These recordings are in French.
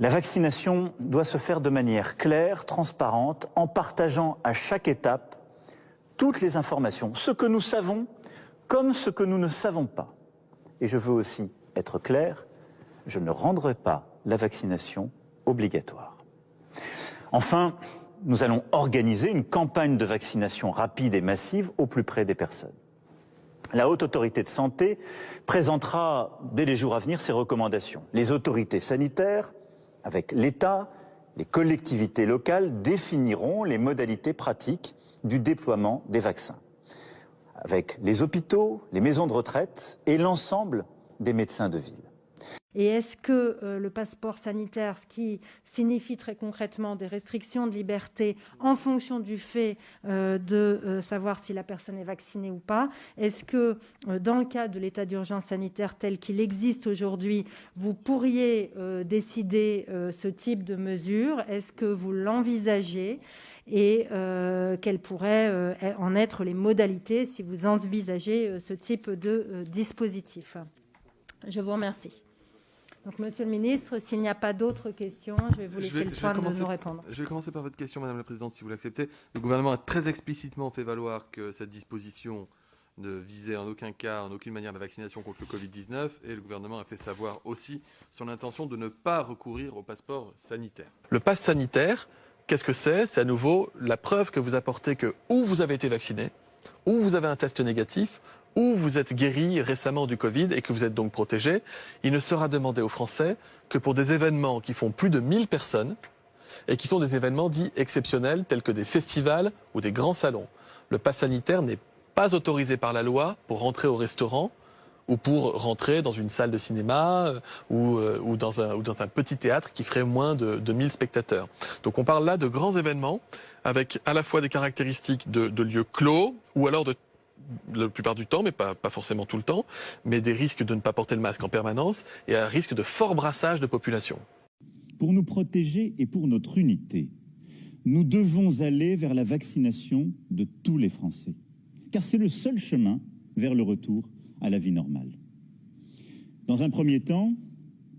La vaccination doit se faire de manière claire, transparente, en partageant à chaque étape toutes les informations, ce que nous savons comme ce que nous ne savons pas. Et je veux aussi être clair, je ne rendrai pas la vaccination obligatoire. Enfin, nous allons organiser une campagne de vaccination rapide et massive au plus près des personnes. La Haute Autorité de Santé présentera dès les jours à venir ses recommandations. Les autorités sanitaires, avec l'État, les collectivités locales, définiront les modalités pratiques du déploiement des vaccins, avec les hôpitaux, les maisons de retraite et l'ensemble des médecins de ville. Et est-ce que le passeport sanitaire, ce qui signifie très concrètement des restrictions de liberté en fonction du fait de savoir si la personne est vaccinée ou pas, est-ce que dans le cas de l'état d'urgence sanitaire tel qu'il existe aujourd'hui, vous pourriez décider ce type de mesure? Est-ce que vous l'envisagez? Et quelles pourraient en être les modalités si vous envisagez ce type de dispositif? Je vous remercie. Donc, Monsieur le Ministre, s'il n'y a pas d'autres questions, je vais vous laisser le soin de nous répondre. Je vais commencer par votre question, Madame la Présidente, si vous l'acceptez. Le gouvernement a très explicitement fait valoir que cette disposition ne visait en aucun cas, en aucune manière la vaccination contre le Covid-19, et le gouvernement a fait savoir aussi son intention de ne pas recourir au passeport sanitaire. Le pass sanitaire, qu'est-ce que c'est? C'est à nouveau la preuve que vous apportez que ou vous avez été vacciné, ou vous avez un test négatif, ou vous êtes guéri récemment du Covid et que vous êtes donc protégé. Il ne sera demandé aux Français que pour des événements qui font plus de 1000 personnes et qui sont des événements dits exceptionnels tels que des festivals ou des grands salons. Le pass sanitaire n'est pas autorisé par la loi pour rentrer au restaurant ou pour rentrer dans une salle de cinéma ou dans un petit théâtre qui ferait moins de 1000 spectateurs. Donc on parle là de grands événements avec à la fois des caractéristiques de lieux clos ou alors de la plupart du temps, mais pas forcément tout le temps, mais des risques de ne pas porter le masque en permanence et un risque de fort brassage de population. Pour nous protéger et pour notre unité, nous devons aller vers la vaccination de tous les Français, car c'est le seul chemin vers le retour à la vie normale. Dans un premier temps,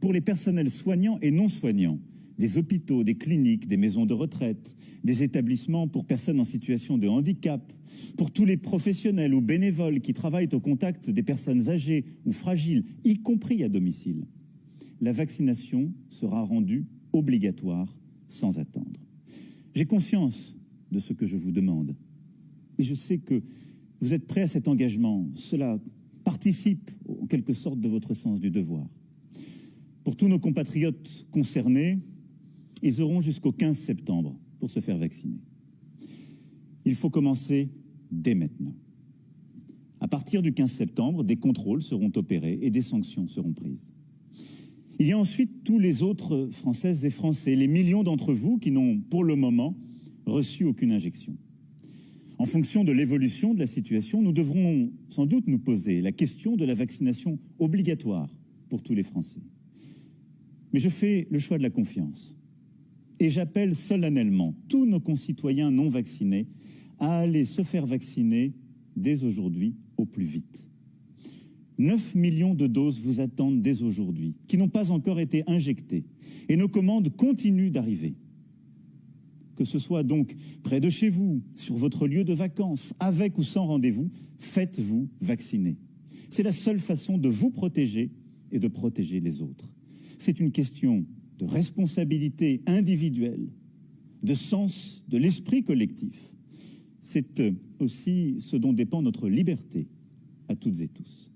pour les personnels soignants et non soignants, des hôpitaux, des cliniques, des maisons de retraite, des établissements pour personnes en situation de handicap, pour tous les professionnels ou bénévoles qui travaillent au contact des personnes âgées ou fragiles, y compris à domicile, la vaccination sera rendue obligatoire sans attendre. J'ai conscience de ce que je vous demande et je sais que vous êtes prêts à cet engagement. Cela participe en quelque sorte de votre sens du devoir. Pour tous nos compatriotes concernés, ils auront jusqu'au 15 septembre pour se faire vacciner. Il faut commencer dès maintenant. À partir du 15 septembre, des contrôles seront opérés et des sanctions seront prises. Il y a ensuite tous les autres Françaises et Français, les millions d'entre vous qui n'ont pour le moment reçu aucune injection. En fonction de l'évolution de la situation, nous devrons sans doute nous poser la question de la vaccination obligatoire pour tous les Français. Mais je fais le choix de la confiance. Et j'appelle solennellement tous nos concitoyens non vaccinés à aller se faire vacciner dès aujourd'hui au plus vite. 9 millions de doses vous attendent dès aujourd'hui, qui n'ont pas encore été injectées. Et nos commandes continuent d'arriver. Que ce soit donc près de chez vous, sur votre lieu de vacances, avec ou sans rendez-vous, faites-vous vacciner. C'est la seule façon de vous protéger et de protéger les autres. C'est une question de responsabilité individuelle, de sens de l'esprit collectif. C'est aussi ce dont dépend notre liberté à toutes et tous.